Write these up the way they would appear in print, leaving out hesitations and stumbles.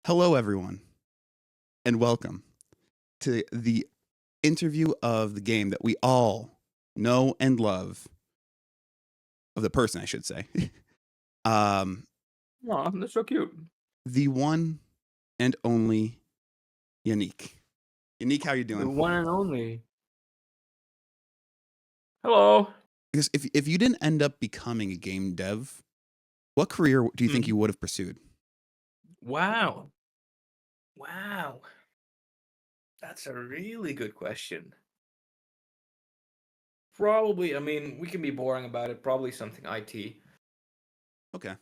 Hello, everyone, and welcome to the interview of the game that we all know and love, of the person, I should say. um, Aw, that's so cute. the one and only Yannic. Yannic, how you The doing? one and only. Hello. Because if you didn't end up becoming a game dev, what career do you think Mhm. you would have pursued? Wow. Wow. That's a really good question. Probably, I mean, we can be boring about it. Probably something IT. Okay.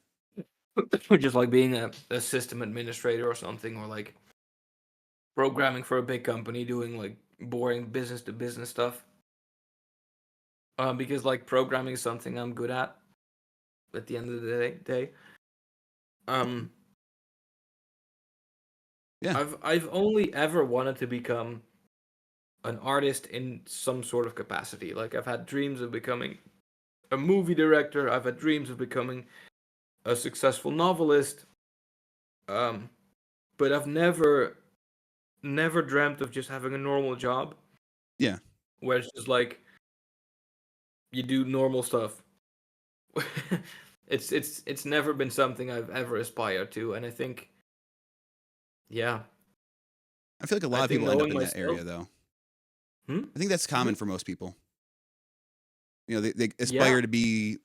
Just like being a system administrator or something, or like programming for a big company, doing like boring business to business stuff. Because like programming is something I'm good at the end of the day. Um, Yeah. I've only ever wanted to become an artist in some sort of capacity. Like I've had dreams of becoming a movie director. I've had dreams of becoming a successful novelist. Um, but I've never dreamt of just having a normal job Yeah. where it's just like you do normal stuff. It's never been something I've ever aspired to, and I think yeah, I feel like a I lot of think people end up knowing in that myself. area, though. Hmm? I think that's Hmm? common for most people. They Yeah. aspire to be,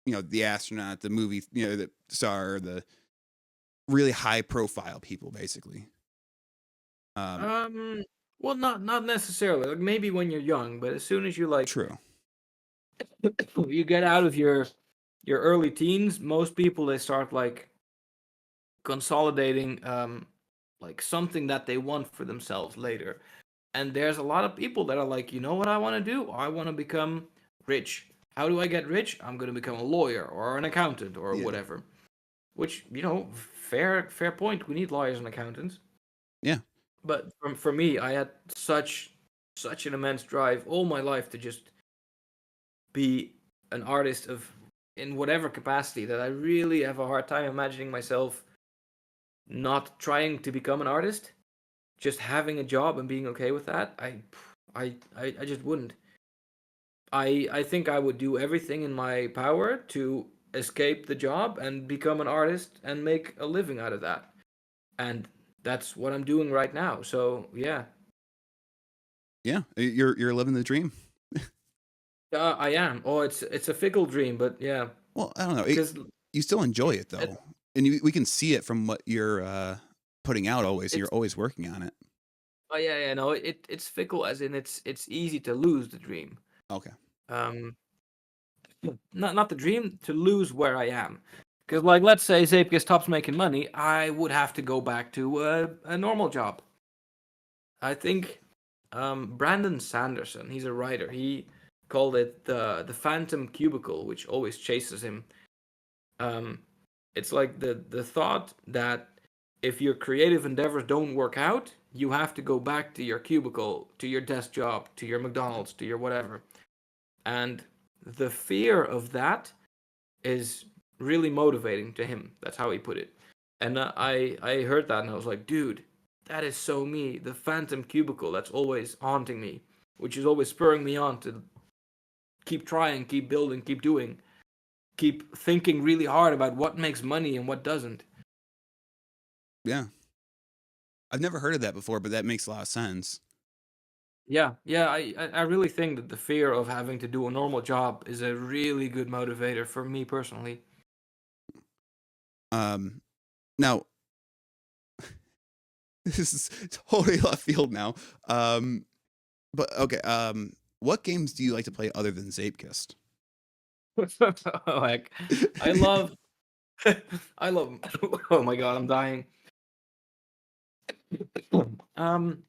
the astronaut, the movie, the star, the really high profile people, basically. Um, Um. Well, not necessarily. Like maybe when you're young, but as soon as you like True. you get out of your early teens, most people they start like consolidating like something that they want for themselves later. And there's a lot of people that are like, you know what I want to do? I want to become rich. How do I get rich? I'm going to become a lawyer or an accountant or Yeah. whatever. Which, fair point. We need lawyers and accountants. Yeah. But for me, I had such an immense drive all my life to just be an artist of in whatever capacity that I really have a hard time imagining myself not trying to become an artist, just having a job and being okay with that. I just wouldn't. I think I would do everything in my power to escape the job and become an artist and make a living out of that. And that's what I'm doing right now. So yeah, Yeah. You're living the dream. I am. Oh, it's a fickle dream, but yeah, Well, I don't know. because You still enjoy it it, though, and we can see it from what you're putting out. Always, you're it's always working on it. oh yeah, no, it's fickle as in it's easy to lose the dream. Okay. Um, not the dream, to lose where I am. Because like let's say Zeepkist stops making money, I would have to go back to a normal job. I think Brandon Sanderson, he's a writer. He called it the phantom cubicle, which always chases him. Um, it's like the thought that if your creative endeavors don't work out, you have to go back to your cubicle, to your desk job, to your McDonald's, to your whatever. And the fear of that is really motivating to him. That's how he put it. And I heard that and I was like, dude, that is so me. The phantom cubicle that's always haunting me, which is always spurring me on to keep trying, keep building, keep doing, keep thinking really hard about what makes money and what doesn't. Yeah. I've never heard of that before, but that makes a lot of sense. Yeah, I really think that the fear of having to do a normal job is a really good motivator for me personally. Now this is totally left field now. But okay. What games do you like to play other than Zeepkist? Like, I love, I love. Oh my god, I'm dying. Um,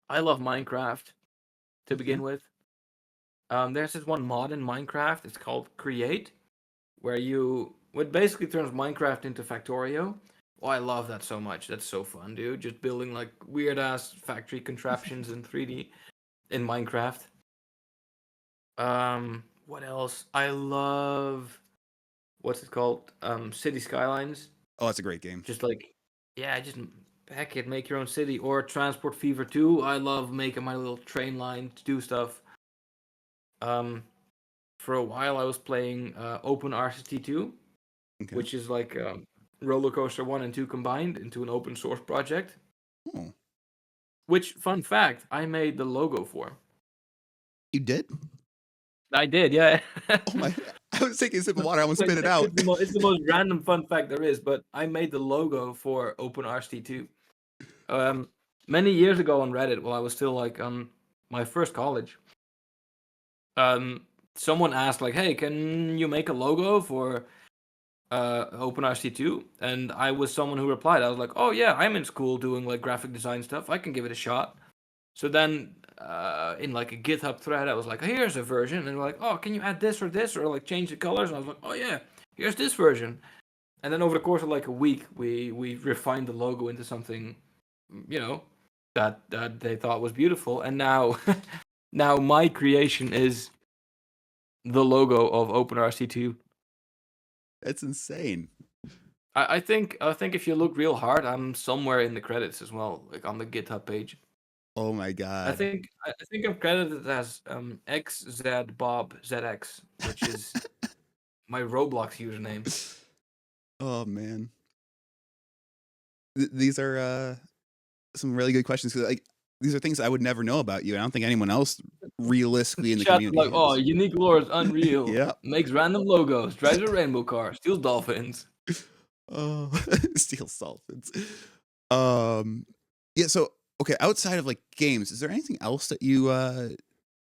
I love Minecraft to Okay. begin with. There's this one mod in Minecraft. It's called Create, where what basically turns Minecraft into Factorio. Oh, I love that so much. That's so fun, dude. Just building like weird ass factory contraptions in 3D in Minecraft. What else? I love what's it called? City Skylines. Oh, that's a great game. Just like yeah, just heck it, make your own city or Transport Fever 2. I love making my little train line to do stuff. Um, for a while I was playing Open RCT 2, Okay. which is like Roller Coaster 1 and 2 combined into an open source project. Oh, Which, fun fact, I made the logo for. you did? I did, yeah. Oh my! I was taking a sip of water. I almost spit it out. It's the most random fun fact there is, but I made the logo for OpenRCT 2. Many years ago on Reddit, while I was still like on my first college, um, someone asked like, "Hey, can you make a logo for OpenRCT 2?" And I was someone who replied. I was like, "Oh yeah, I'm in school doing like graphic design stuff. I can give it a shot." So then, in like a GitHub thread, I was like, "Here's a version," and they're like, "Oh, can you add this or like change the colors?" And I was like, "Oh yeah, here's this version." And then over the course of like a week, we refined the logo into something, you know, that they thought was beautiful. And now, now my creation is the logo of OpenRC2. That's insane. I think if you look real hard, I'm somewhere in the credits as well, like on the GitHub page. Oh my I god. think I I think I'm credited as XZBobZX, which is my Roblox username. Oh man. These are some really good questions because like these are things I would never know about you. I don't think anyone else realistically in the Chat is like, community oh, has. unique lore is unreal. Yeah. Makes random logos, drives a rainbow car, steals dolphins. Oh, steel dolphins. Um, yeah. So, okay, outside of like games, is there anything else that you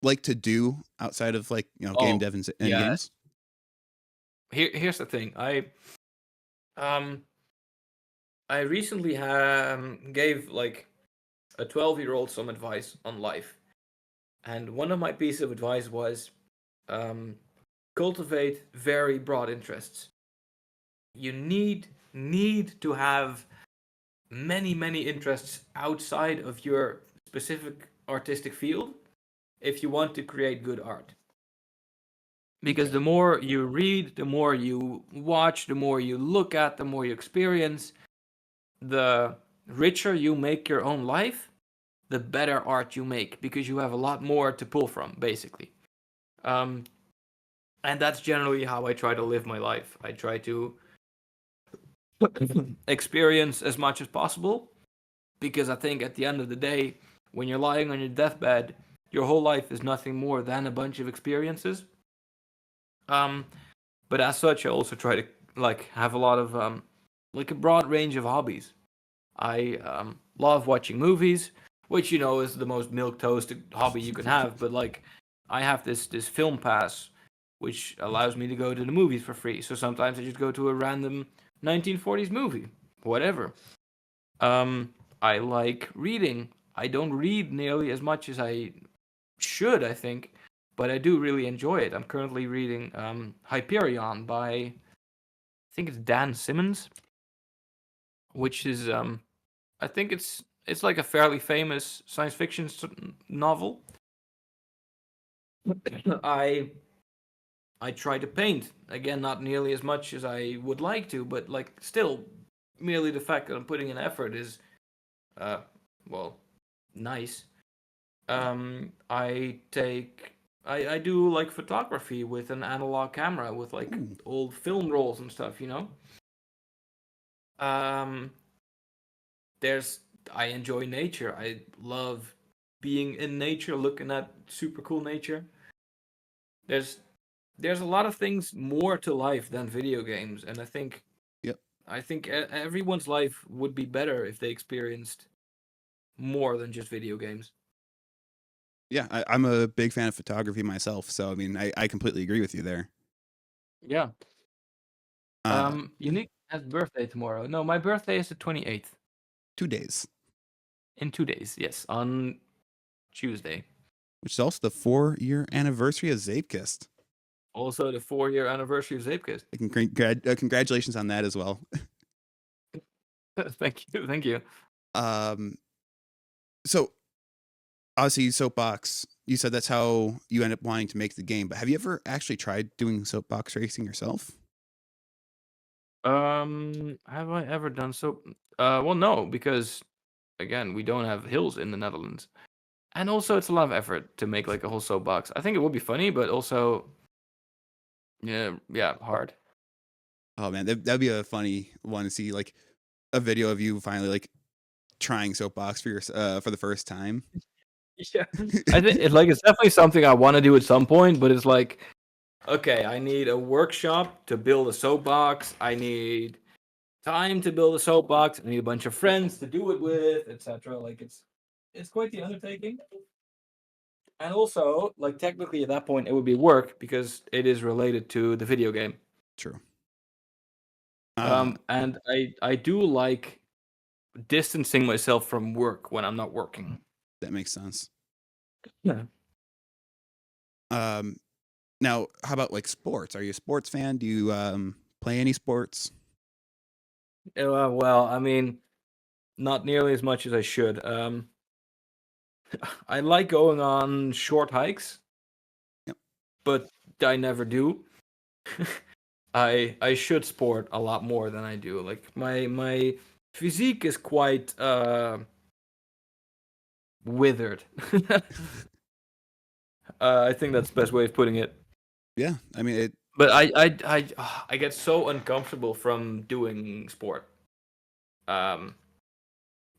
like to do outside of like game Oh, dev and yeah. games? Here's the thing. Um I recently gave like a 12-year-old some advice on life, and one of my pieces of advice was um, cultivate very broad interests. You need to have many interests outside of your specific artistic field if you want to create good art. Because Okay. the more you read, the more you watch, the more you look at, the more you experience, the richer you make your own life, the better art you make because you have a lot more to pull from, basically. Um, and that's generally how I try to live my life. I try to experience as much as possible because I think at the end of the day, when you're lying on your deathbed, your whole life is nothing more than a bunch of experiences. Um, but as such, I also try to like have a lot of like a broad range of hobbies. I love watching movies, which is the most milk toasted hobby you can have. But like, I have this film pass, which allows me to go to the movies for free. So sometimes I just go to a random 1940s movie, whatever. I like reading. I don't read nearly as much as I should, I think, but I do really enjoy it. I'm currently reading Hyperion by I think it's Dan Simmons, which is I think it's like a fairly famous science fiction novel. I I try to paint again, not nearly as much as I would like to, but like still, merely the fact that I'm putting in effort is, uh, well, nice. Yeah. I do like photography with an analog camera with like Ooh. old film rolls and stuff. Um, there's I enjoy nature. I love being in nature, looking at super cool nature. There's there's a lot of things more to life than video games, and I think Yep. I think everyone's life would be better if they experienced more than just video games. Yeah, I'm a big fan of photography myself, so I mean, I completely agree with you there. Yeah. Uh, Unique has birthday tomorrow. No, my birthday is the 28th. 2 days, In 2 days, yes, on Tuesday. which is also the 4-year anniversary of Zeepkist. Also, the 4-year anniversary of Zeepkist. Congratulations on that as well. Thank you. Um, so obviously Soapbox, you said that's how you end up wanting to make the game, but have you ever actually tried doing soapbox racing yourself? Have I ever done so? Well, no, because again, we don't have hills in the Netherlands, and also it's a lot of effort to make like a whole soapbox. I think it would be funny, but also, yeah, yeah, hard. Oh man, that'd be a funny one to see, like a video of you finally like trying soapbox for the first time. Yeah, I think it's like it's definitely something I want to do at some point, but it's like, okay, I need a workshop to build a soapbox. I need time to build a soapbox. I need a bunch of friends to do it with, etc. Like it's quite the undertaking. And also, like technically at that point it would be work because it is related to the video game. True. Uh, And I do like distancing myself from work when I'm not working. that makes sense. Yeah. Um, Now, how about like sports? Are you a sports fan? Do you play any sports? Well, I mean, not nearly as much as I should. I like going on short hikes, Yep. but I never do. I should sport a lot more than I do. Like my physique is quite withered. I think that's the best way of putting it. Yeah, I mean it. But I get so uncomfortable from doing sport. Um,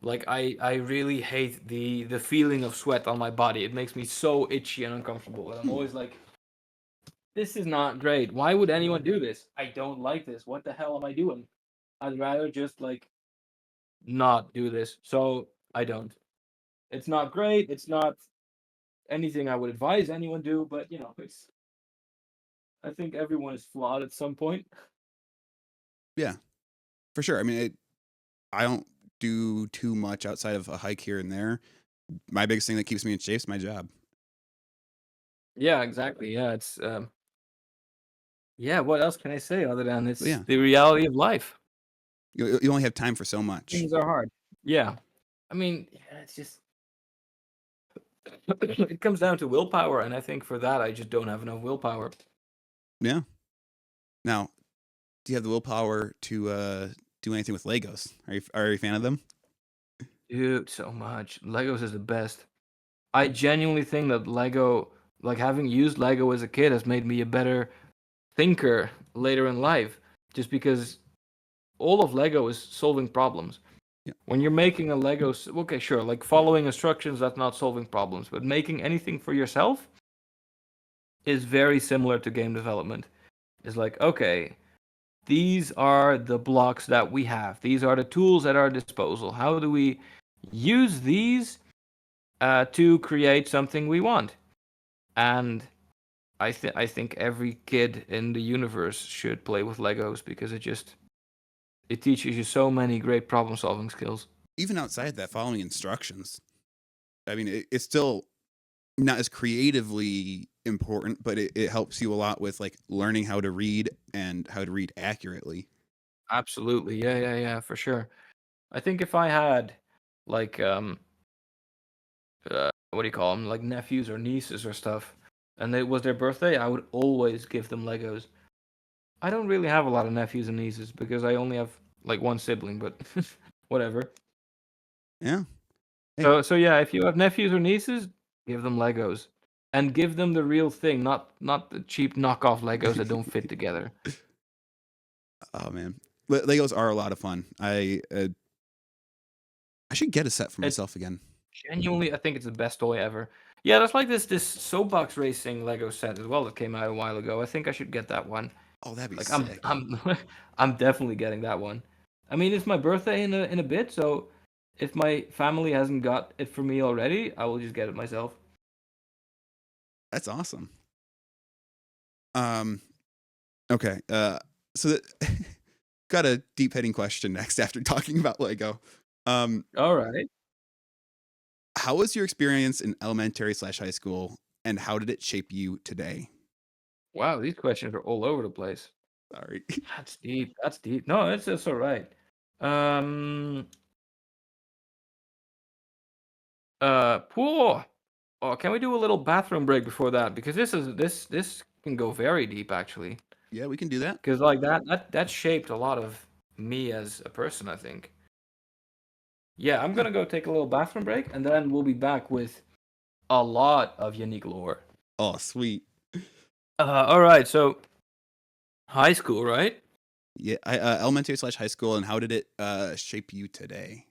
like I really hate the feeling of sweat on my body. It makes me so itchy and uncomfortable. And I'm Hmm, always like, this is not great. Why would anyone do this? I don't like this. What the hell am I doing? I'd rather just like not do this. So I don't. It's not great. It's not anything I would advise anyone do, but it's I think everyone is flawed at some point. yeah, for sure. I mean, I don't do too much outside of a hike here and there. My biggest thing that keeps me in shape is my job. Yeah, exactly. Yeah, it's yeah, what else can I say other than But it's yeah, the reality of life. you only have time for so much. Things are hard. Yeah. I mean, yeah, it's just it comes down to willpower, and I think for that I just don't have enough willpower. Yeah. Now, do you have the willpower to do anything with Legos? Are you a fan of them? Dude, so much. Legos is the best. I genuinely think that Lego, like having used Lego as a kid, has made me a better thinker later in life. Just because all of Lego is solving problems. Yeah. When you're making a Lego, okay, sure, like following instructions, that's not solving problems, but making anything for yourself is very similar to game development. It's like, okay, these are the blocks that we have. These are the tools at our disposal. How do we use these to create something we want? And I think every kid in the universe should play with Legos because it teaches you so many great problem solving skills. Even outside that, following instructions. I mean, it's still not as creatively important, but it helps you a lot with like learning how to read and how to read accurately. Absolutely, yeah, yeah, yeah, for sure. I think if I had like what do you call them, like nephews or nieces or stuff, and it was their birthday, I would always give them Legos. I don't really have a lot of nephews and nieces because I only have like one sibling, but whatever. Yeah. Hey, So yeah, if you have nephews or nieces, give them Legos. And give them the real thing, not the cheap knockoff Legos that don't fit together. oh man, Legos are a lot of fun. I should get a set for It myself again. genuinely, I think it's the best toy ever. Yeah, that's like this soapbox racing Lego set as well that came out a while ago. I think I should get that one. Oh, that'd be Like sick. I'm I'm definitely getting that one. I mean, it's my birthday in a bit, so if my family hasn't got it for me already, I will just get it myself. That's awesome. Um. Okay. So got a deep hitting question next after talking about Lego. Um. All right. How was your experience in elementary/high school, and how did it shape you today? Wow, these questions are all over the place. Sorry. That's deep. That's deep. No, it's all right. Um. Poor. Oh, can we do a little bathroom break before that? Because this can go very deep actually. Yeah, we can do that. Because like that shaped a lot of me as a person, I think. Yeah, I'm gonna go take a little bathroom break, and then we'll be back with a lot of Yannic lore. Oh, sweet. All right, so high school, right? Yeah, elementary / high school, and how did it shape you today?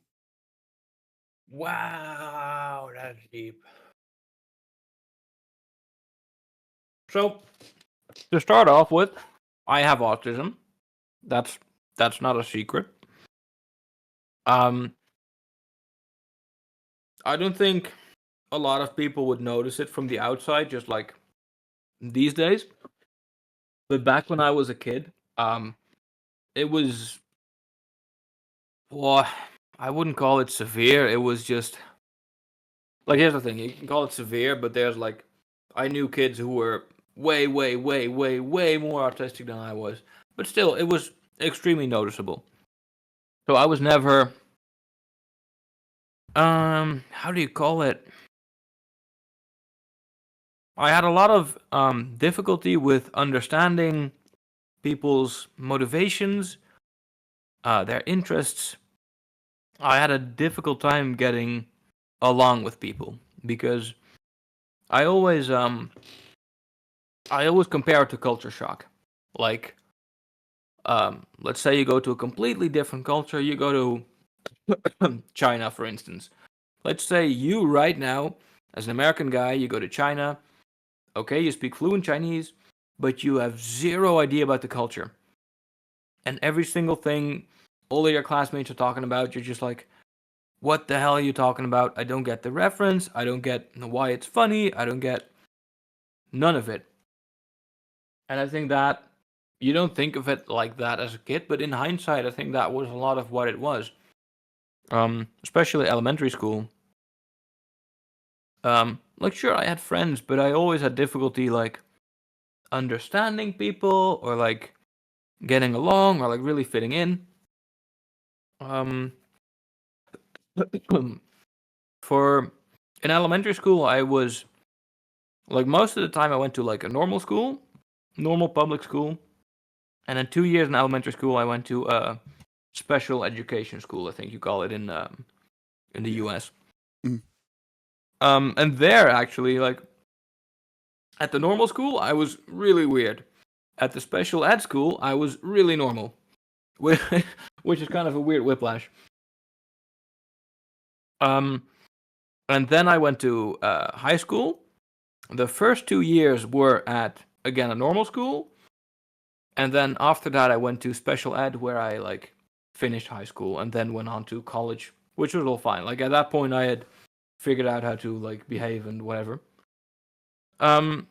Wow, that's deep. So to start off with, I have autism. That's that's not a secret. Um, I don't think a lot of people would notice it from the outside, just like these days. But back when I was a kid, it was, well, I wouldn't call it severe. It was just like, here's the thing: you can call it severe, but there's like, I knew kids who were way, way, way, way, way more autistic than I was, but still, it was extremely noticeable. So I was never, how do you call it? I had a lot of difficulty with understanding people's motivations, their interests. I had a difficult time getting along with people because I always um I always compare it to culture shock. Like, let's say you go to a completely different culture, you go to China, for instance. Let's say you right now, as an American guy, you go to China. Okay, you speak fluent Chinese, but you have zero idea about the culture. And every single thing all of your classmates are talking about, you're just like, what the hell are you talking about? I don't get the reference. I don't get why it's funny. I don't get none of it. And I think that you don't think of it like that as a kid, but in hindsight, I think that was a lot of what it was. Especially elementary school. Like, sure, I had friends, but I always had difficulty like understanding people or like getting along or like really fitting in. Um, for in elementary school, I was like, most of the time I went to like a normal school, normal public school, and then 2 years in elementary school I went to a special education school. I think you call it in the Yeah. U.S. Mm. And there actually, like, at the normal school I was really weird. At the special ed school I was really normal, which is kind of a weird whiplash. Um, and then I went to high school. The first 2 years were at, again, a normal school, and then after that I went to special ed, where I like finished high school and then went on to college, which was all fine. Like, at that point I had figured out how to like behave and whatever. Um,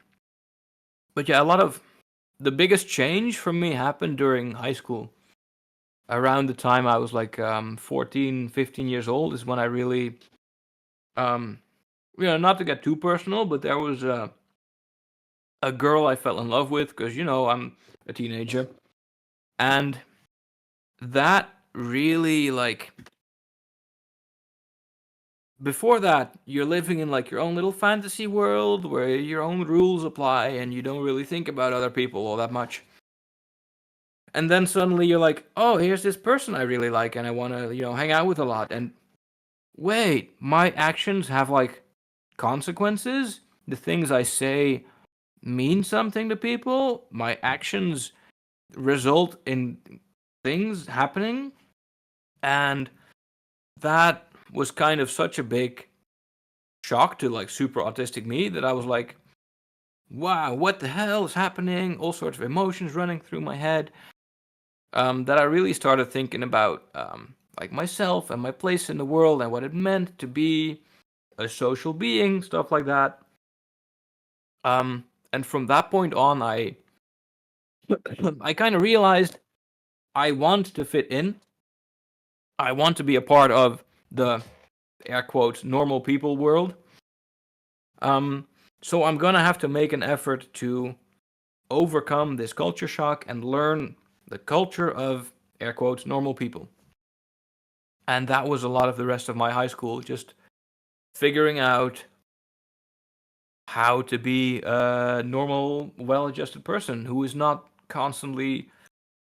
but yeah, a lot of the biggest change for me happened during high school. Around the time I was like 14, 15 years old is when I really, um, not to get too personal, but there was a girl I fell in love with because, I'm a teenager. And that really, like, before that, you're living in like your own little fantasy world where your own rules apply and you don't really think about other people all that much. And then suddenly you're like, oh, here's this person I really like and I want to, hang out with a lot. And wait, my actions have like consequences? The things I say mean something to people? My actions result in things happening? And that was kind of such a big shock to like super autistic me that I was like, wow, what the hell is happening? All sorts of emotions running through my head. That I really started thinking about like myself and my place in the world and what it meant to be a social being, stuff like that. And from that point on, I I kind of realized I want to fit in. I want to be a part of the, air quotes, normal people world. Um, so I'm gonna have to make an effort to overcome this culture shock and learn the culture of, air quotes, normal people. And that was a lot of the rest of my high school, just figuring out how to be a normal, well-adjusted person who is not constantly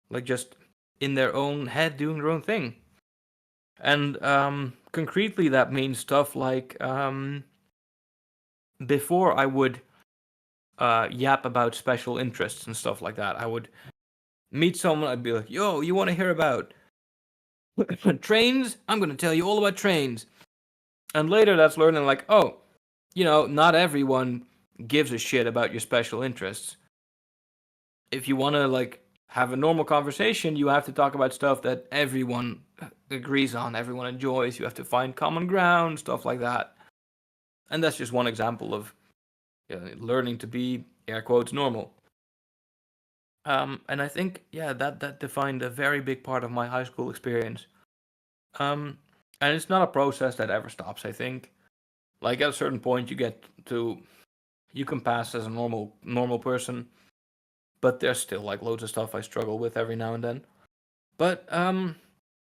like just in their own head doing their own thing. And concretely, that means stuff like before I would yap about special interests and stuff like that. I would meet someone, I'd be like, yo, you want to hear about trains? I'm going to tell you all about trains. And later that's learning, like, oh, not everyone gives a shit about your special interests. If you want to, like, have a normal conversation, you have to talk about stuff that everyone agrees on, everyone enjoys. You have to find common ground, stuff like that. And that's just one example of learning to be, air quotes, normal. And I think, yeah, that defined a very big part of my high school experience. Um, and it's not a process that ever stops. I think, like at a certain point, you can pass as a normal person, but there's still like loads of stuff I struggle with every now and then. But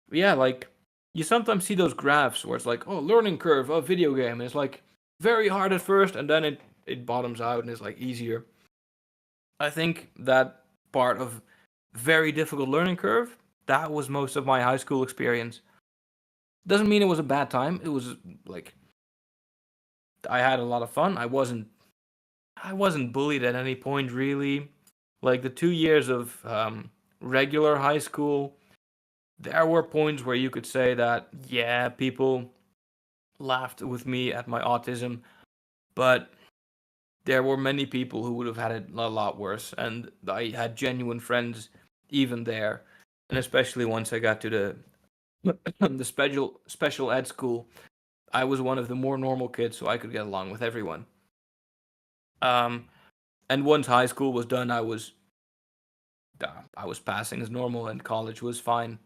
yeah, like you sometimes see those graphs where it's like, oh, learning curve of video game, and it's like very hard at first, and then it bottoms out and is like easier. I think that part of very difficult learning curve, that was most of my high school experience. Doesn't mean it was a bad time. It was like I had a lot of fun. I wasn't bullied at any point really. Like the 2 years of regular high school, there were points where you could say that yeah, people laughed with me at my autism, but there were many people who would have had it a lot worse, and I had genuine friends even there, and especially once I got to the special ed school, I was one of the more normal kids, so I could get along with everyone. Um, and once high school was done, I was passing as normal, and college was fine.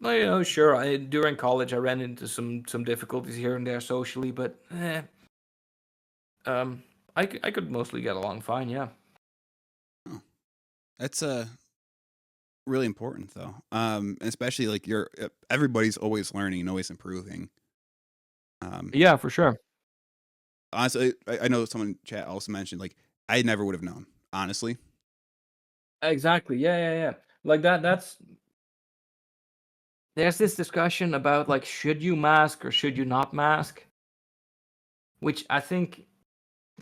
Well, sure. During college, I ran into some difficulties here and there socially, but um, I could mostly get along fine. Yeah. Oh, that's really important though. Especially like everybody's always learning and always improving. Yeah, for sure. Honestly, I know someone in chat also mentioned like I never would have known. Honestly, Exactly. Yeah, yeah, yeah. Like that's there's this discussion about like should you mask or should you not mask, which I think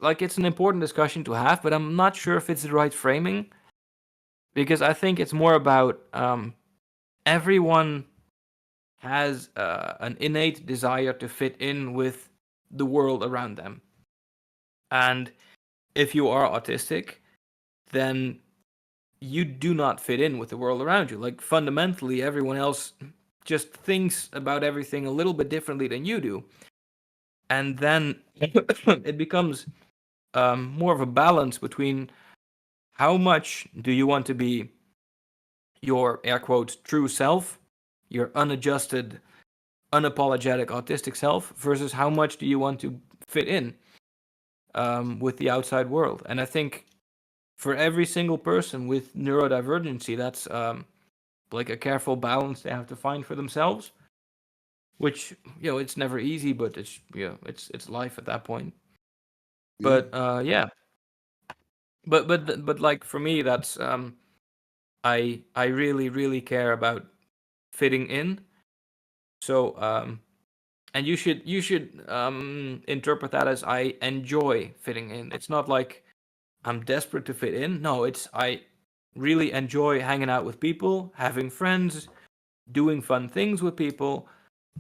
like it's an important discussion to have, but I'm not sure if it's the right framing because I think it's more about everyone has an innate desire to fit in with the world around them. And if you are autistic, then you do not fit in with the world around you. Like fundamentally, everyone else just thinks about everything a little bit differently than you do. And then it becomes more of a balance between how much do you want to be your air quotes true self, your unadjusted, unapologetic autistic self, versus how much do you want to fit in with the outside world. And I think for every single person with neurodivergency, that's like a careful balance they have to find for themselves. Which it's never easy, but it's life at that point. yeah. But yeah, but like for me, that's I really really care about fitting in. So and you should interpret that as I enjoy fitting in. It's not like I'm desperate to fit in. No, it's I really enjoy hanging out with people, having friends, doing fun things with people.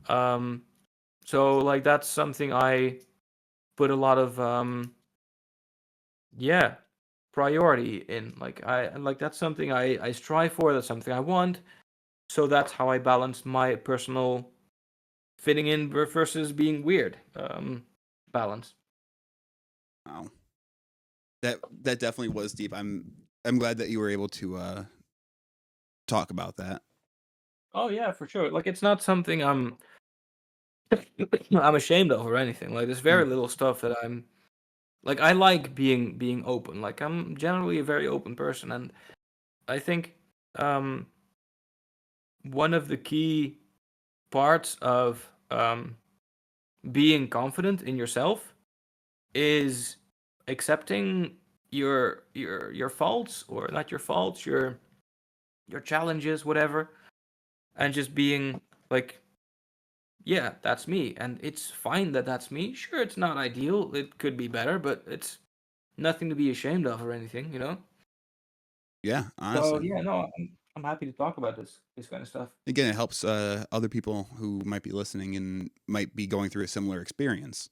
Um, so like that's something I put a lot of yeah priority in. Like that's something I strive for. That's something I want. So that's how I balance my personal fitting in versus being weird balance. Wow. That definitely was deep. I'm glad that you were able to talk about that. Oh yeah, for sure. Like it's not something I'm ashamed of or anything. Like there's very Mm. little stuff that I'm like I like being open. Like I'm generally a very open person, and I think um one of the key parts of being confident in yourself is accepting your faults, or not your faults, your challenges, whatever, and just being like yeah, that's me, and it's fine that that's me. Sure, it's not ideal. It could be better, but it's nothing to be ashamed of or anything, you know. Yeah, So honestly. yeah, no, I'm happy to talk about this kind of stuff. Again, it helps other people who might be listening and might be going through a similar experience.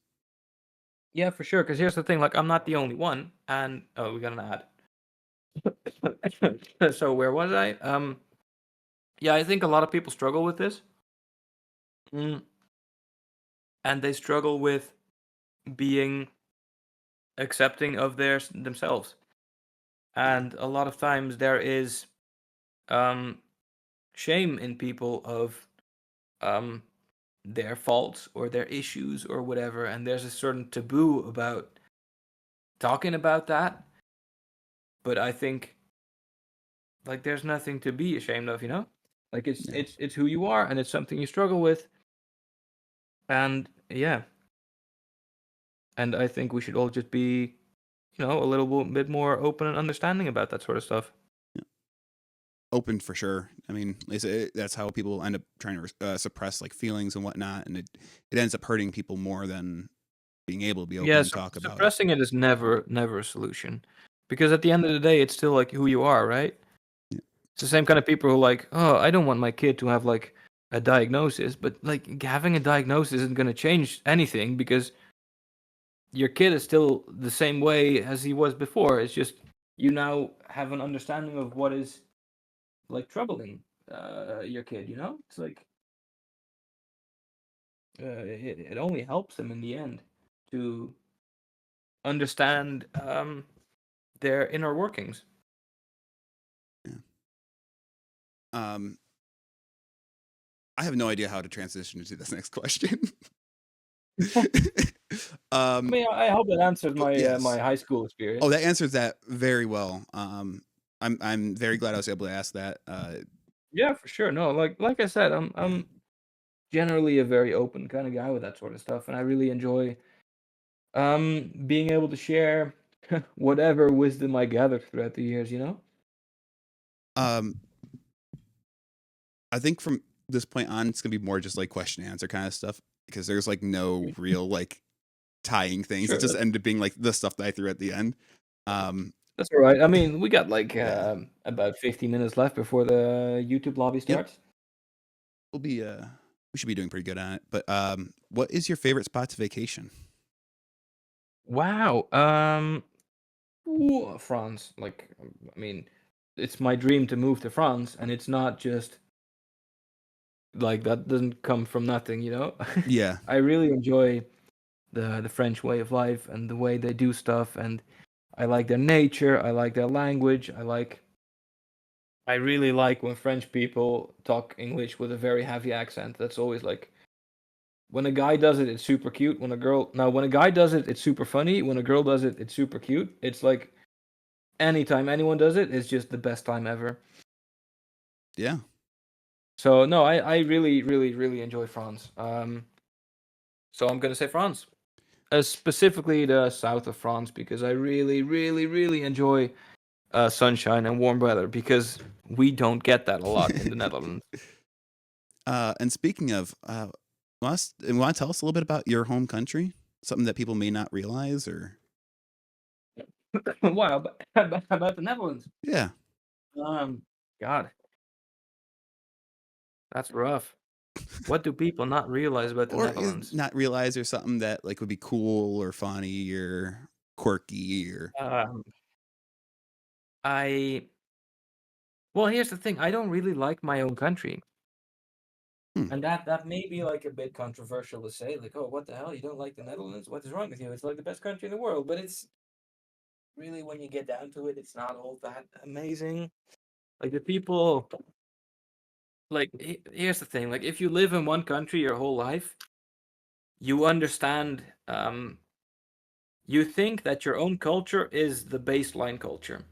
Yeah, for sure. Because here's the thing: like, I'm not the only one, and oh, we got an ad. So where was I? Yeah, I think a lot of people struggle with this, mm, and they struggle with being accepting of themselves. Yeah. And a lot of times there is um, shame in people of um, their faults or their issues or whatever, and there's a certain taboo about talking about that. But I think like there's nothing to be ashamed of, you know? Like it's Yeah. it's it's who you are and it's something you struggle with. And yeah, and I think we should all just be, a little bit more open and understanding about that sort of stuff. Yeah. Open for sure. I mean, that's how people end up trying to suppress like feelings and whatnot, and it ends up hurting people more than being able to be open Yeah, and talk about it. suppressing it is never a solution. Because at the end of the day, it's still like who you are, right? Yeah. It's the same kind of people who are like, oh, I don't want my kid to have like a diagnosis, but like having a diagnosis isn't going to change anything because your kid is still the same way as he was before. It's just you now have an understanding of what is like troubling your kid. You know, it's like it only helps them in the end to understand their inner workings. Yeah. Um, I have no idea how to transition into this next question. I um, mean, I hope that answers my yes. high school Oh, experience. that answers that very well. I'm very glad I was able to ask that. Yeah, for sure. No, like I said, I'm Yeah. I'm generally a very open kind of guy with that sort of stuff, and I really enjoy being able to share whatever wisdom I gathered throughout the years. You know. Um, I think from this point on, it's gonna be more just like question and answer kind of stuff because there's like no real like tying things. It Sure, just ended up being like the stuff that I threw at the end. Um, that's all right. I mean, we got like yeah. about 50 minutes left before the YouTube lobby Yep. starts. We'll be we should be doing pretty good on it. But what is your favorite spot to vacation? Wow. Ooh, France. Like, I mean, it's my dream to move to France, and it's not just like that doesn't come from nothing, you know? Yeah. I really enjoy the French way of life and the way they do stuff, and I like their nature, I like their language, I really like when French people talk English with a very heavy accent. That's always like when a guy does it, it's super cute. When a guy does it, it's super funny. When a girl does it, it's super cute. It's like anytime anyone does it, it's just the best time ever. Yeah. So no, I really, really, really enjoy France. So I'm gonna say France. Specifically the south of France because I really, really, really enjoy sunshine and warm weather because we don't get that a lot in the Netherlands. And speaking of, want to tell us a little bit about your home country? Something that people may not realize, or Wow, about the Netherlands. yeah, Um, God, that's rough. What do people not realize about the or is Netherlands? not realize or something that like would be cool or funny or quirky or Um, I well, here's the thing. I don't really like my own country, hmm, and that may be like a bit controversial to say. Like, oh, what the hell? You don't like the Netherlands? What is wrong with you? It's like the best country in the world, but it's really when you get down to it, it's not all that amazing. Like the people, like here's the thing. Like if you live in one country your whole life, you understand. You think that your own culture is the baseline culture.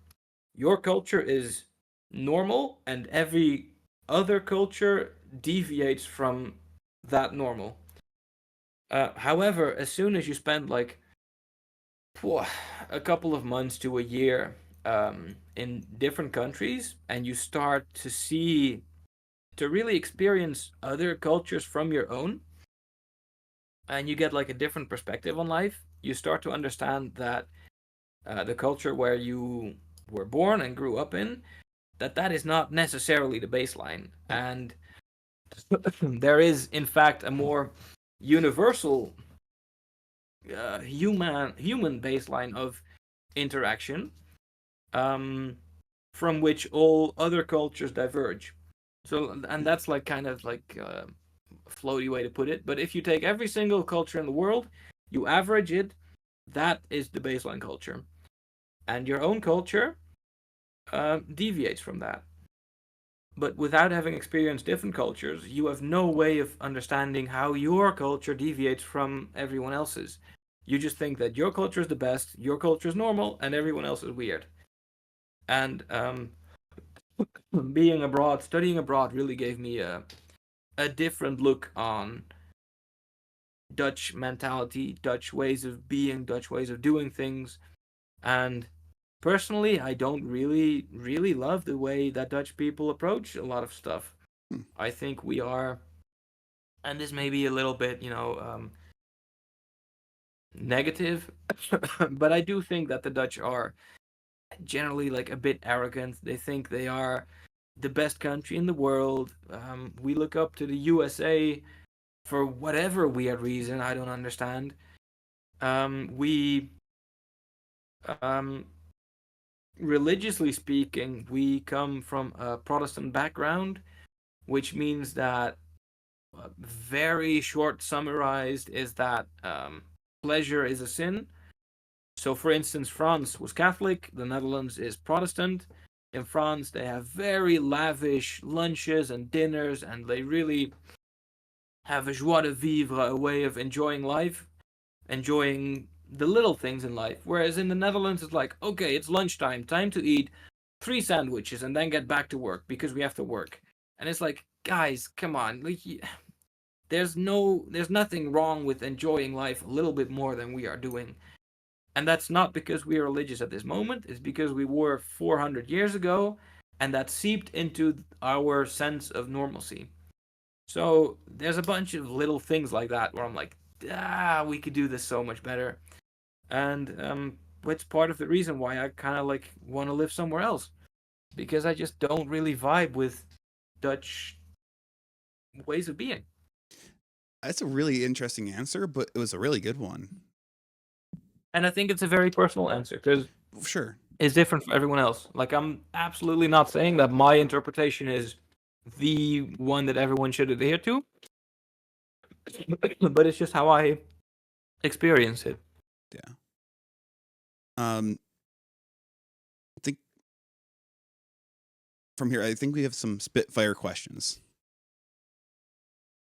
Your culture is normal, and every other culture deviates from that normal. However, as soon as you spend like a couple of months to a year in different countries, and you start to really experience other cultures from your own, and you get like a different perspective on life, you start to understand that the culture where you were born and grew up in, that is not necessarily the baseline, and there is in fact a more universal human baseline of interaction, um, from which all other cultures diverge. So, and that's like kind of like a floaty way to put it. But if you take every single culture in the world, you average it, that is the baseline culture, and your own culture deviates from that. But without having experienced different cultures, you have no way of understanding how your culture deviates from everyone else's. You just think that your culture is the best, your culture is normal, and everyone else is weird. And being abroad, studying abroad, really gave me a different look on Dutch mentality, Dutch ways of being, Dutch ways of doing things. And personally, I don't really love the way that Dutch people approach a lot of stuff. Hmm. I think we are, and this may be a little bit, negative, but I do think that the Dutch are generally like a bit arrogant. They think they are the best country in the world. We look up to the USA for whatever weird reason I don't understand. We, um, religiously speaking, we come from a Protestant background, which means that, very short summarized, is that pleasure is a sin. So, for instance, France was Catholic, the Netherlands is Protestant. In France, they have very lavish lunches and dinners, and they really have a joie de vivre, a way of enjoying life, enjoying the little things in life. Whereas in the Netherlands, it's like, okay, it's lunchtime, time to eat 3 sandwiches and then get back to work because we have to work. And it's like, guys, come on, like, there's nothing wrong with enjoying life a little bit more than we are doing. And that's not because we are religious at this moment, it's because we were 400 years ago, and that seeped into our sense of normalcy. So there's a bunch of little things like that where I'm like, we could do this so much better. And it's part of the reason why I kind of like want to live somewhere else, because I just don't really vibe with Dutch ways of being. That's a really interesting answer, but it was a really good one. And I think it's a very personal answer because Sure. it's different for everyone else. Like, I'm absolutely not saying that my interpretation is the one that everyone should adhere to, but it's just how I experience it. Yeah. I think from here, I think we have some spitfire questions.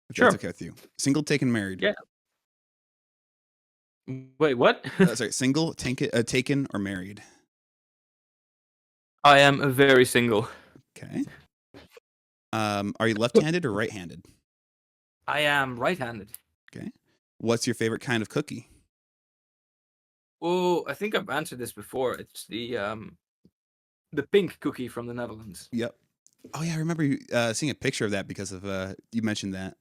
If Sure. that's okay with you. Single, taken, married. Yeah. Wait, what? Sorry, single, taken, or married. I am very single. Okay. Are you left-handed or right-handed? I am right-handed. Okay. What's your favorite kind of cookie? Oh, I think I've answered this before. It's the pink cookie from the Netherlands. Yep. Oh yeah, I remember you seeing a picture of that because of you mentioned that.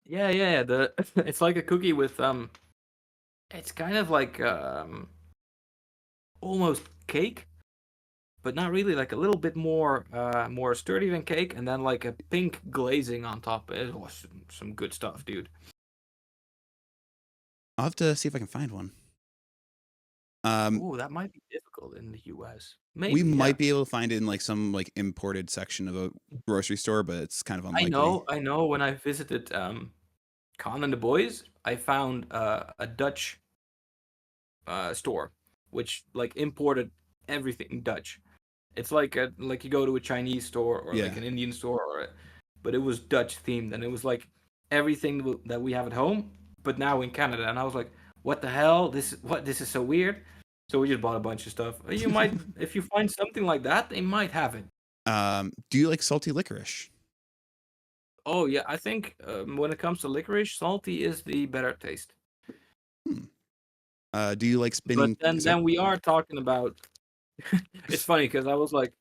Yeah. It's like a cookie with it's kind of like almost cake, but not really. Like a little bit more sturdy than cake, and then like a pink glazing on top. It was some good stuff, dude. I'll have to see if I can find one. Oh, that might be difficult in the US. Maybe, We might yeah. be able to find it in like some like imported section of a grocery store, but it's kind of unlikely. I know. When I visited Con and the Boys, I found a Dutch store, which like imported everything Dutch. It's like like you go to a Chinese store or like Yeah. an Indian store, but it was Dutch themed, and it was like everything that we have at home, but now in Canada. And I was like, what the hell? This is so weird. So we just bought a bunch of stuff. You might, if you find something like that, they might have it. Do you like salty licorice? Oh yeah, I think when it comes to licorice, salty is the better taste. Hmm. Do you like But spinning? then Sorry. we are talking about. It's funny because I was like,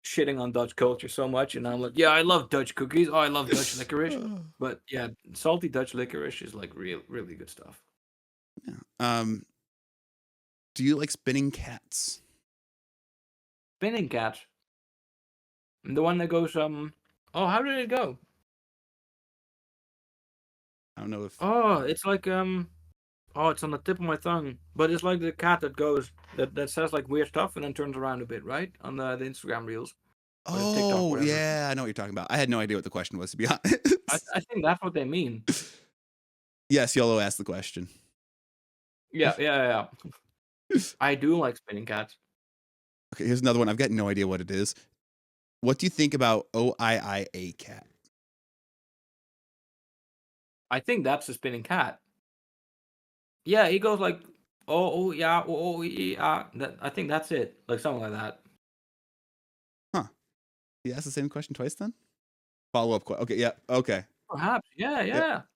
shitting on Dutch culture so much, and I'm like, yeah, I love Dutch cookies. Oh, I love Dutch licorice. But yeah, salty Dutch licorice is like really good stuff. Yeah. Do you like spinning cats? Spinning cat. The one that goes oh, how did it go? I don't know if. Oh, it's like oh, it's on the tip of my tongue. But it's like the cat that goes that says like weird stuff and then turns around a bit, right? On the Instagram reels or the TikTok, Oh whatever. yeah, I know what you're talking about. I had no idea what the question was, to be honest. I think that's what they mean. Yes, YOLO asked the question. Yeah. I do like spinning cats. Okay, here's another one. I've got no idea what it is. What do you think about OIIA cat? I think that's a spinning cat. Yeah, he goes like, oh yeah, oh yeah. I think that's it, like something like that. Huh? He asked the same question twice then. Follow up question. Okay, yeah, okay. Perhaps, yeah. Yep.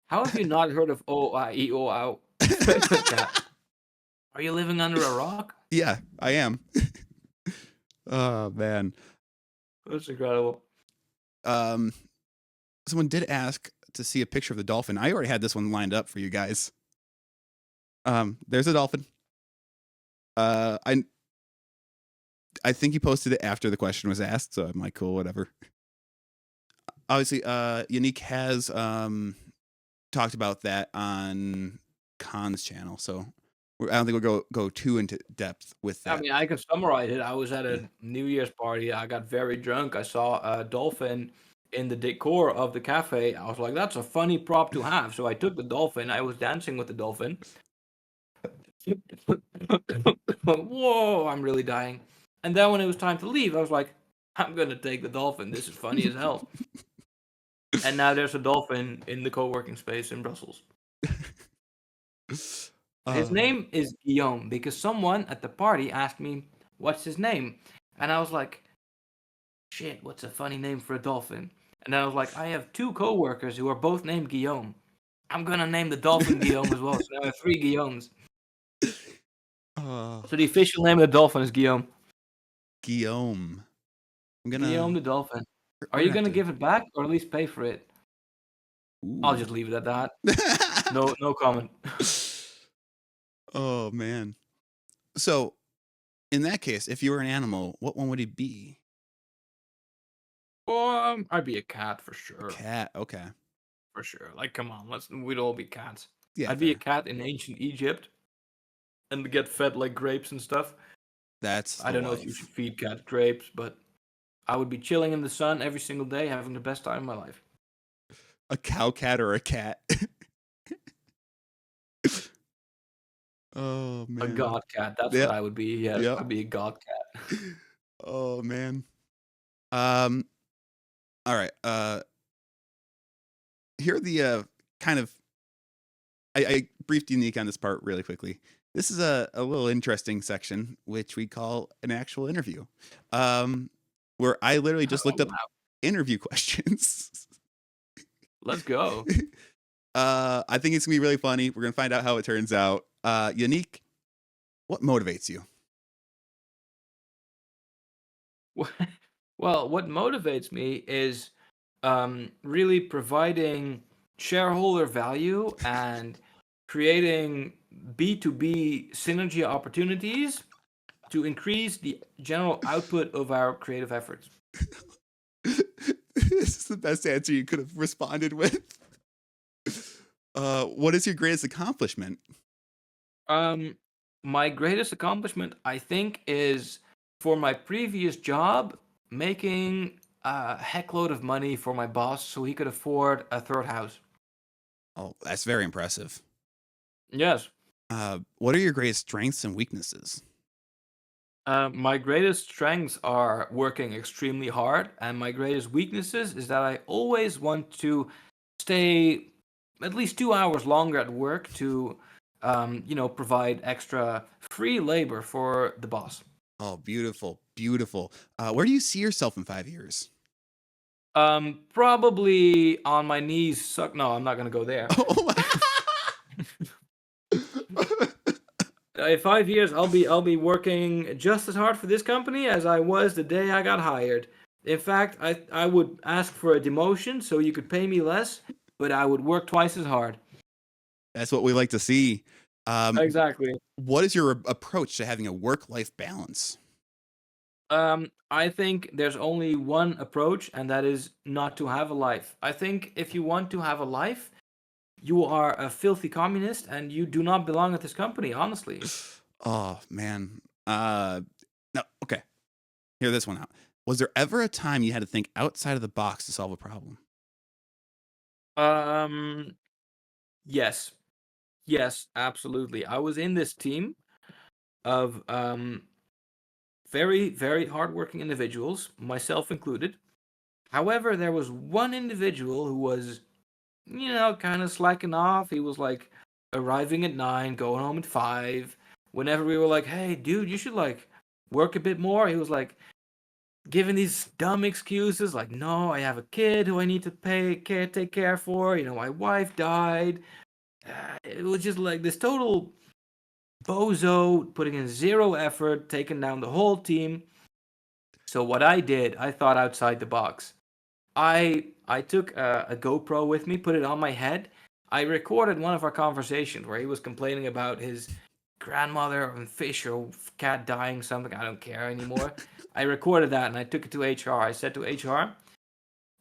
How have you not heard of OIEO cat? Are you living under a rock? Yeah, I am. Oh man. That's incredible. Someone did ask to see a picture of the dolphin. I already had this one lined up for you guys. There's a dolphin. I think he posted it after the question was asked, so I'm like, cool, whatever. Obviously, Yannic has talked about that on Khan's channel, so I don't think we'll go too into depth with that. I mean, I can summarize it. I was at a New Year's party. I got very drunk. I saw a dolphin in the decor of the cafe. I was like, that's a funny prop to have. So I took the dolphin. I was dancing with the dolphin. Whoa, I'm really dying. And then when it was time to leave, I was like, I'm going to take the dolphin. This is funny as hell. And now there's a dolphin in the co-working space in Brussels. His name is Guillaume because someone at the party asked me, what's his name? And I was like, shit, what's a funny name for a dolphin? And then I was like, I have 2 co-workers who are both named Guillaume. I'm going to name the dolphin Guillaume as well. So now I have 3 Guillaumes. So the official name of the dolphin is Guillaume. Guillaume. Guillaume the dolphin. Are you going to give it back or at least pay for it? Ooh. I'll just leave it at that. No comment. Oh man. So, in that case, if you were an animal, what one would it be? I'd be a cat for sure. A cat, okay. For sure. Like, come on, we'd all be cats. Yeah, I'd be a cat in ancient Egypt, and get fed like grapes and stuff. I don't know if you should feed cats grapes, but I would be chilling in the sun every single day, having the best time of my life. A cow cat or a cat? Oh man. A god cat. That's what I would be. Yeah, I'd be a god cat. Oh man. All right. Here are the kind of. I briefed Yannic on this part really quickly. This is a little interesting section, which we call an actual interview, where I literally just looked up interview questions. Let's go. I think it's gonna be really funny. We're gonna find out how it turns out. Yannic, what motivates you? Well, what motivates me is really providing shareholder value and creating B2B synergy opportunities to increase the general output of our creative efforts. This is the best answer you could have responded with. What is your greatest accomplishment? My greatest accomplishment, I think, is for my previous job, making a heckload of money for my boss so he could afford a 3rd house. Oh, that's very impressive. Yes. What are your greatest strengths and weaknesses? My greatest strengths are working extremely hard, and my greatest weaknesses is that I always want to stay at least 2 hours longer at work to, provide extra free labor for the boss. Oh, beautiful, beautiful. Where do you see yourself in 5 years? Probably on my knees. No, I'm not gonna go there. Oh my. in 5 years, I'll be working just as hard for this company as I was the day I got hired. In fact, I would ask for a demotion so you could pay me less, but I would work twice as hard. That's what we like to see. Exactly. What is your approach to having a work-life balance? I think there's only one approach, and that is not to have a life. I think if you want to have a life, you are a filthy communist, and you do not belong at this company. Honestly. Oh man. No. Okay. Hear this one out. Was there ever a time you had to think outside of the box to solve a problem? Um. Yes. Yes. Absolutely. I was in this team of very very hardworking individuals, myself included. However, there was one individual who was, kind of slacking off. He was like arriving at 9, going home at 5. Whenever we were like, "Hey, dude, you should like work a bit more," he was like giving these dumb excuses, like, "No, I have a kid who I need to take care for. My wife died." It was just like this total bozo, putting in zero effort, taking down the whole team. So what I did, I thought outside the box. I took a GoPro with me, put it on my head. I recorded one of our conversations where he was complaining about his grandmother and fish or cat dying, something. I don't care anymore. I recorded that and I took it to HR. I said to HR,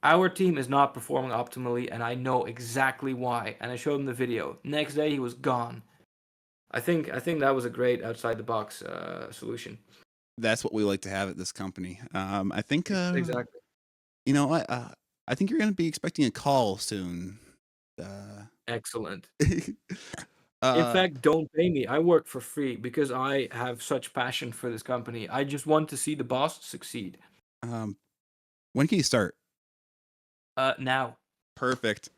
"Our team is not performing optimally, and I know exactly why." And I showed him the video. Next day, he was gone. I think that was a great outside the box solution. That's what we like to have at this company. I think Exactly. you know what? I think you're going to be expecting a call soon. Excellent. In uh, fact, don't pay me. I work for free because I have such passion for this company. I just want to see the boss succeed. um, when can you start? Now. Perfect.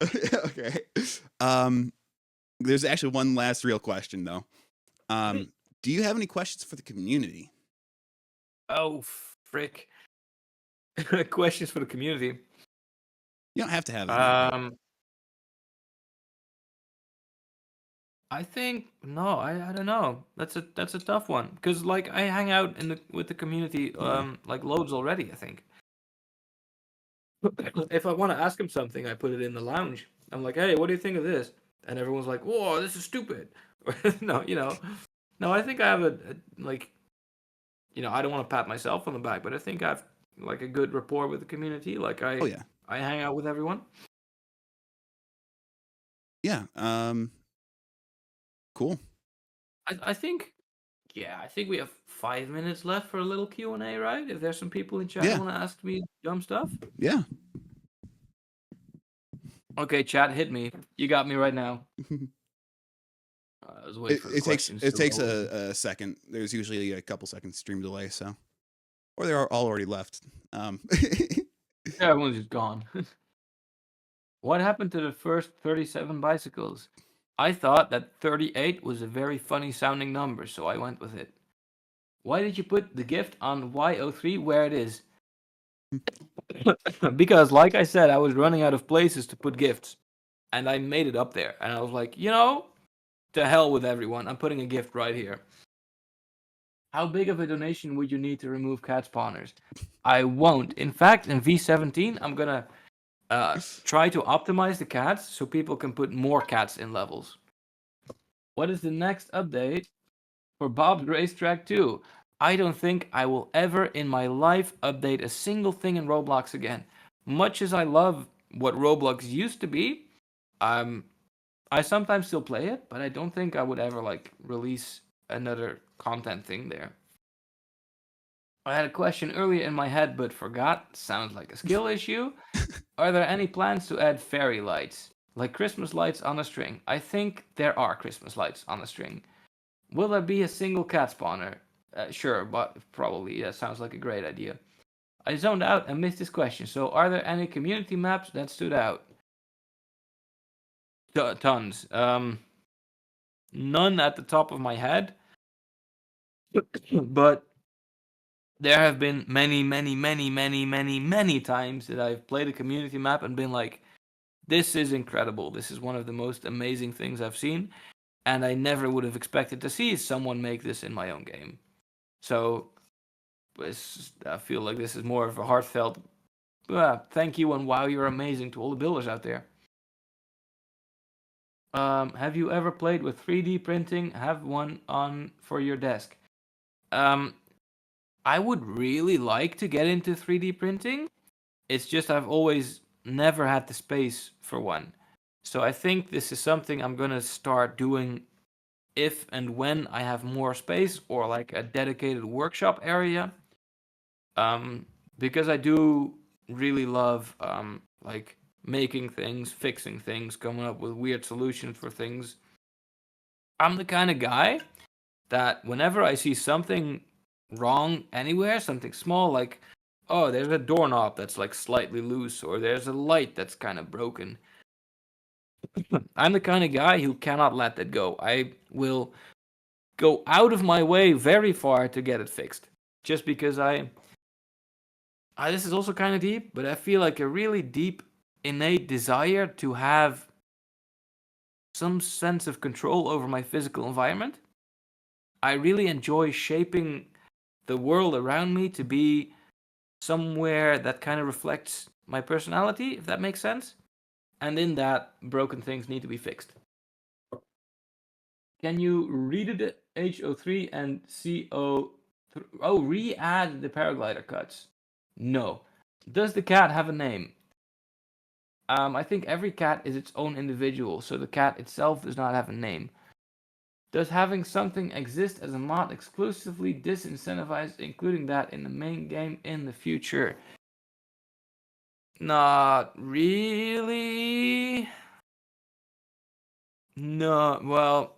Okay. Um, there's actually one last real question though. Mhm. Do you have any questions for the community? Oh, frick. Questions for the community. You don't have to have any, but Um, I think no, I don't know. That's a tough one because like I hang out with the community yeah. like loads already. I think if I want to ask him something, I put it in the lounge. I'm like, "Hey, what do you think of this?" And everyone's like, "Whoa, this is stupid." No, no. I think I have like, I don't want to pat myself on the back, but I think I've like a good rapport with the community. Like Oh yeah. I hang out with everyone. Yeah. Cool. I think, yeah, I think we have 5 minutes left for a little Q&A, right? If there's some people in chat who Yeah. want to ask me dumb stuff. Yeah. Okay, chat, hit me. You got me right now. I was waiting for the it takes questions it to takes load. a second. There's usually a couple seconds stream delay, so or they are all already left. Yeah, everyone's just gone. What happened to the first 37 bicycles? I thought that 38 was a very funny sounding number, so I went with it. Why did you put the gift on Y03 where it is? Because, like I said, I was running out of places to put gifts, and I made it up there. And I was like, to hell with everyone. I'm putting a gift right here. How big of a donation would you need to remove cat spawners? I won't. In fact, in V17, I'm gonna try to optimize the cats so people can put more cats in levels. What is the next update for Bob's Racetrack 2? I don't think I will ever in my life update a single thing in Roblox again. Much as I love what Roblox used to be, I sometimes still play it, but I don't think I would ever like release another content thing there. I had a question earlier in my head but forgot. Sounds like a skill issue. Are there any plans to add fairy lights? Like Christmas lights on a string? I think there are Christmas lights on a string. Will there be a single cat spawner? Sure, but probably. That sounds like a great idea. I zoned out and missed this question. So, are there any community maps that stood out? Tons. None at the top of my head, but there have been many, many, many, many, many, many times that I've played a community map and been like, "This is incredible. This is one of the most amazing things I've seen." and I never would have expected to see someone make this in my own game. So I feel like this is more of a heartfelt thank you and wow, you're amazing to all the builders out there. Have you ever played with 3D printing? Have one on for your desk? Um, I would really like to get into 3D printing. It's just I've always never had the space for one. So I think this is something I'm gonna start doing if and when I have more space or like a dedicated workshop area. Um, because I do really love like making things, fixing things, coming up with weird solutions for things. I'm the kind of guy that whenever I see something wrong anywhere, something small like, oh, there's a doorknob that's like slightly loose, or there's a light that's kind of broken. I'm the kind of guy who cannot let that go. I will go out of my way very far to get it fixed. Just because this is also kind of deep, but I feel like a really deep, innate desire to have some sense of control over my physical environment. I really enjoy shaping the world around me to be somewhere that kind of reflects my personality, if that makes sense. And in that, broken things need to be fixed. Can you read it H03 and CO? Oh, re-add the paraglider cuts. No. Does the cat have a name? I think every cat is its own individual, so the cat itself does not have a name. Does having something exist as a mod exclusively disincentivize including that in the main game in the future? Not really. No, well,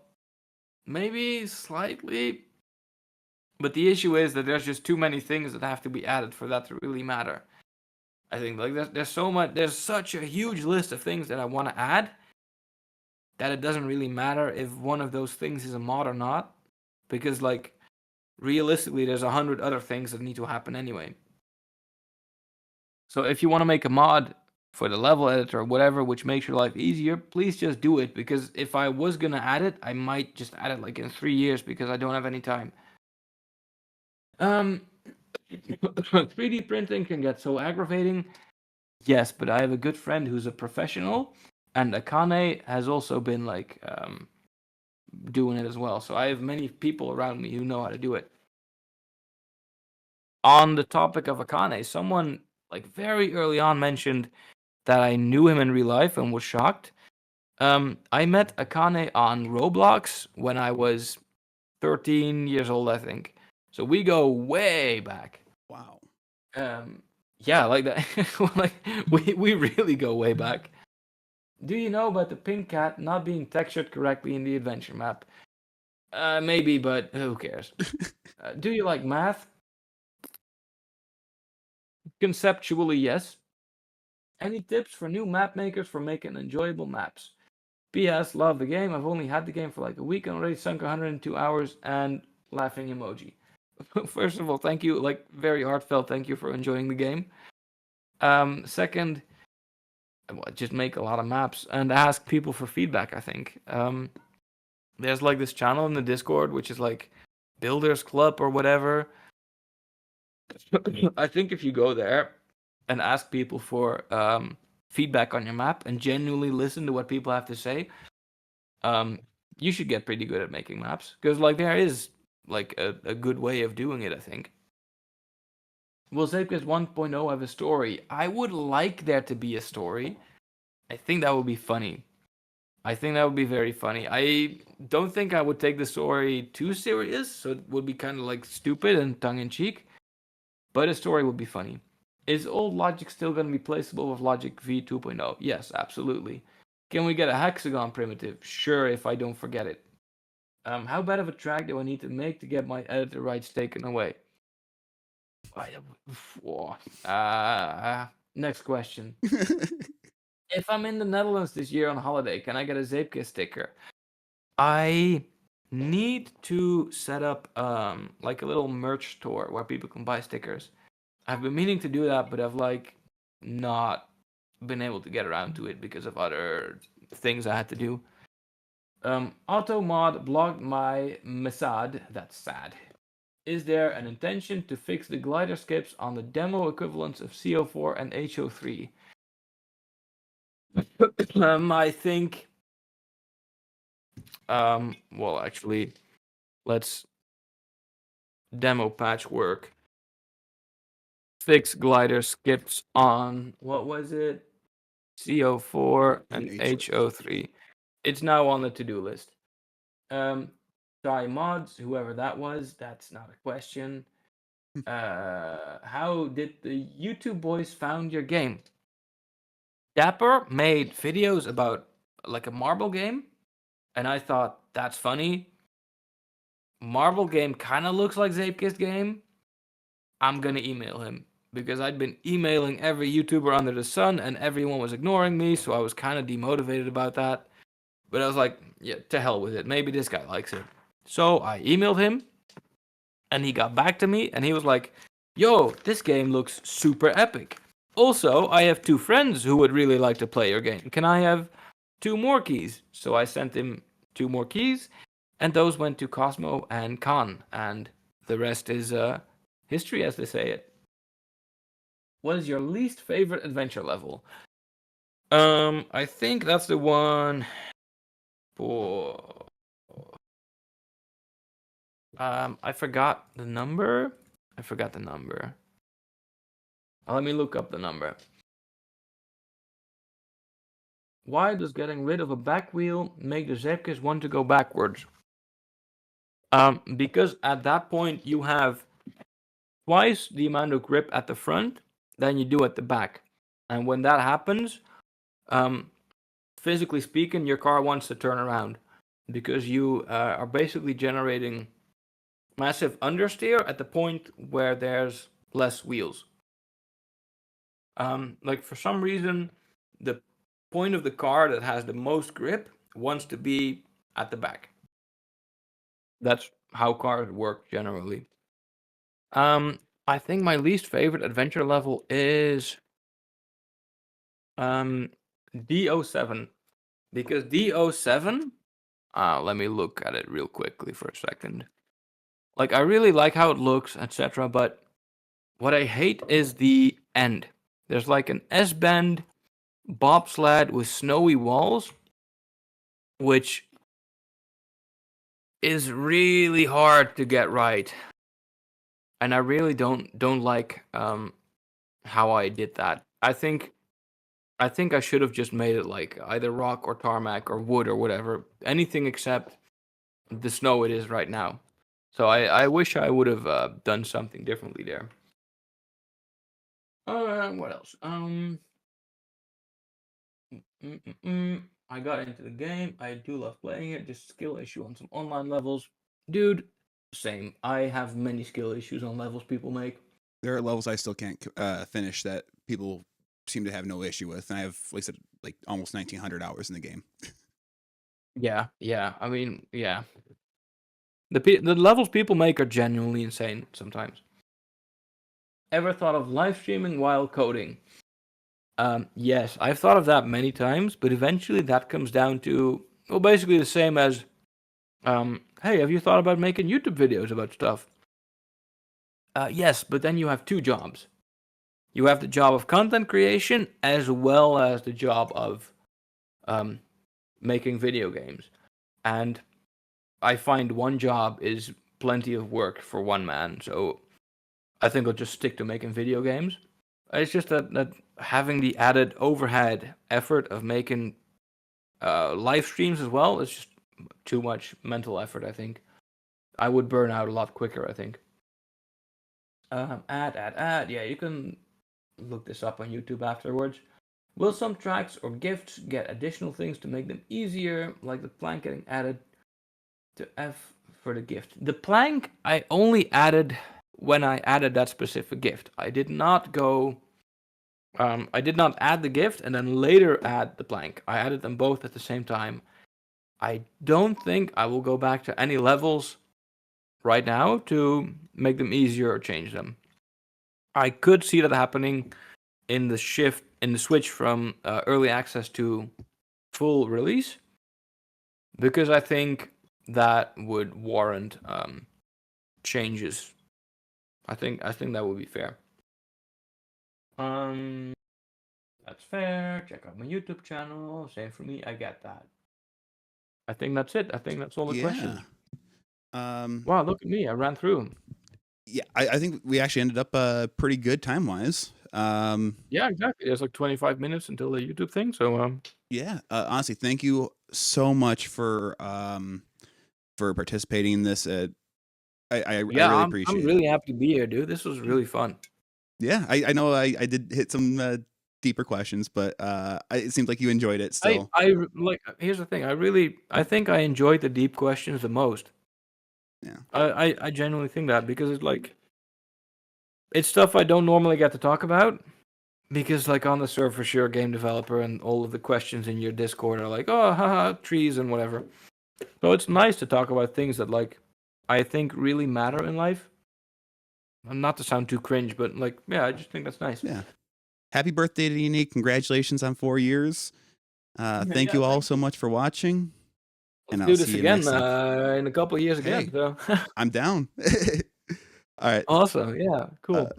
maybe slightly. But the issue is that there's just too many things that have to be added for that to really matter. I think like there's such a huge list of things that I want to add that it doesn't really matter if one of those things is a mod or not, because like realistically there's 100 other things that need to happen anyway. So if you want to make a mod for the level editor or whatever which makes your life easier, please just do it, because if I was gonna add it, I might just add it like in 3 years because I don't have any time. 3D printing can get so aggravating. Yes, but I have a good friend who's a professional, and Akane has also been like doing it as well. So I have many people around me who know how to do it. On the topic of Akane, someone like very early on mentioned that I knew him in real life and was shocked. I met Akane on Roblox when I was 13 years old, I think. So we go way back. Wow. Yeah, like that. Like we really go way back. Do you know about the pink cat not being textured correctly in the adventure map? Maybe, but who cares? Do you like math? Conceptually, yes. Any tips for new map makers for making enjoyable maps? P.S. Love the game. I've only had the game for like a week and already sunk 102 hours and laughing emoji. First of all, thank you. Like very heartfelt. Thank you for enjoying the game. Second, just make a lot of maps and ask people for feedback. I think there's like this channel in the Discord which is like Builders Club or whatever. I think if you go there and ask people for feedback on your map and genuinely listen to what people have to say, you should get pretty good at making maps, because like there is like a good way of doing it, I think. Will Zeepkist 1.0 have a story? I would like there to be a story. I think that would be funny. I think that would be very funny. I don't think I would take the story too serious, so it would be kind of like stupid and tongue-in-cheek, but a story would be funny. Is old logic still going to be placeable with logic v 2.0? Yes, absolutely. Can we get a hexagon primitive? Sure, if I don't forget it. How bad of a track do I need to make to get my editor rights taken away? Next question. If I'm in the Netherlands this year on holiday, can I get a Zeepkist sticker? I need to set up like a little merch store where people can buy stickers. I've been meaning to do that, but I've like not been able to get around to it because of other things I had to do. Automod blocked my Mesad. That's sad. Is there an intention to fix the glider skips on the demo equivalents of CO4 and HO3? I think. Well, actually, let's demo patchwork. Fix glider skips on what was it? CO4 and HO3. It's now on the to-do list. Try mods, whoever that was, that's not a question. How did the YouTube boys found your game? Dapper made videos about like a marble game, and I thought that's funny. Marble game kind of looks like Zeepkist game. I'm gonna email him because I'd been emailing every YouTuber under the sun, and everyone was ignoring me, so I was kind of demotivated about that. But I was like, yeah, to hell with it. Maybe this guy likes it. So I emailed him, and he got back to me, and he was like, yo, this game looks super epic. Also, I have 2 friends who would really like to play your game. Can I have 2 more keys? So I sent him 2 more keys, and those went to Cosmo and Khan, and the rest is history, as they say it. What is your least favorite adventure level? I think that's the one for. I forgot the number. Let me look up the number. Why does getting rid of a back wheel make the Zeepkist want to go backwards? Because at that point you have twice the amount of grip at the front than you do at the back, and when that happens, physically speaking, your car wants to turn around because you are basically generating massive understeer at the point where there's less wheels. Like for some reason, the point of the car that has the most grip wants to be at the back. That's how cars work generally. I think my least favorite adventure level is D07 because D07. Let me look at it real quickly for a second. Like I really like how it looks, etc. But what I hate is the end. There's like an S-bend bobsled with snowy walls, which is really hard to get right. And I really don't like how I did that. I think I should have just made it like either rock or tarmac or wood or whatever, anything except the snow it is right now. So I wish I would have done something differently there. What else? I got into the game. I do love playing it. Just skill issue on some online levels, dude. Same. I have many skill issues on levels people make. There are levels I still can't finish that people seem to have no issue with, and I have, like I said, like almost 1,900 hours in the game. Yeah. I mean, yeah. The levels people make are genuinely insane sometimes. Ever thought of live streaming while coding? Yes, I've thought of that many times, but eventually that comes down to, well, basically the same as, hey, have you thought about making YouTube videos about stuff? Yes, but then you have 2 jobs. You have the job of content creation as well as the job of making video games. And I find one job is plenty of work for one man, so I think I'll just stick to making video games. It's just that having the added overhead effort of making live streams as well is just too much mental effort, I think. I would burn out a lot quicker, I think. Ad. Yeah, you can look this up on YouTube afterwards. Will some tracks or gifts get additional things to make them easier, like the plank getting added to F for the gift? The plank I only added when I added that specific gift. I did not go. I did not add the gift and then later add the plank. I added them both at the same time. I don't think I will go back to any levels right now to make them easier or change them. I could see that happening in the switch from early access to full release, because I think that would warrant changes. I think that would be fair. That's fair. Check out my YouTube channel. Same for me. I get that. I think that's it. I think that's all the questions. Wow, look at me. I ran through them. Yeah, I think we actually ended up pretty good time wise. Yeah, exactly. There's like 25 minutes until the YouTube thing. So yeah, honestly, thank you so much for participating in this. I yeah, really I'm appreciate it. really happy to be here, dude. This was really fun. Yeah, I know I did hit some deeper questions, but it seemed like you enjoyed it still. Like. Here's the thing. I think I enjoyed the deep questions the most. Yeah. I genuinely think that because it's stuff I don't normally get to talk about. Because like on the surface, you're a game developer, and all of the questions in your Discord are like, "Oh, haha, trees and whatever." So it's nice to talk about things that like I think really matter in life. And not to sound too cringe, but like, yeah, I just think that's nice. Yeah. Happy birthday to Yannic. Congratulations on 4 years. Thank Yeah, you all thanks. so much for watching. Let's And I'll do see this you again next time. in a couple of years again. Hey, So I'm down. All right. awesome. Yeah, Uh, cool.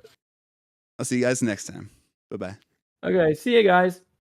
I'll see you guys next time. Bye bye. Okay, see you guys.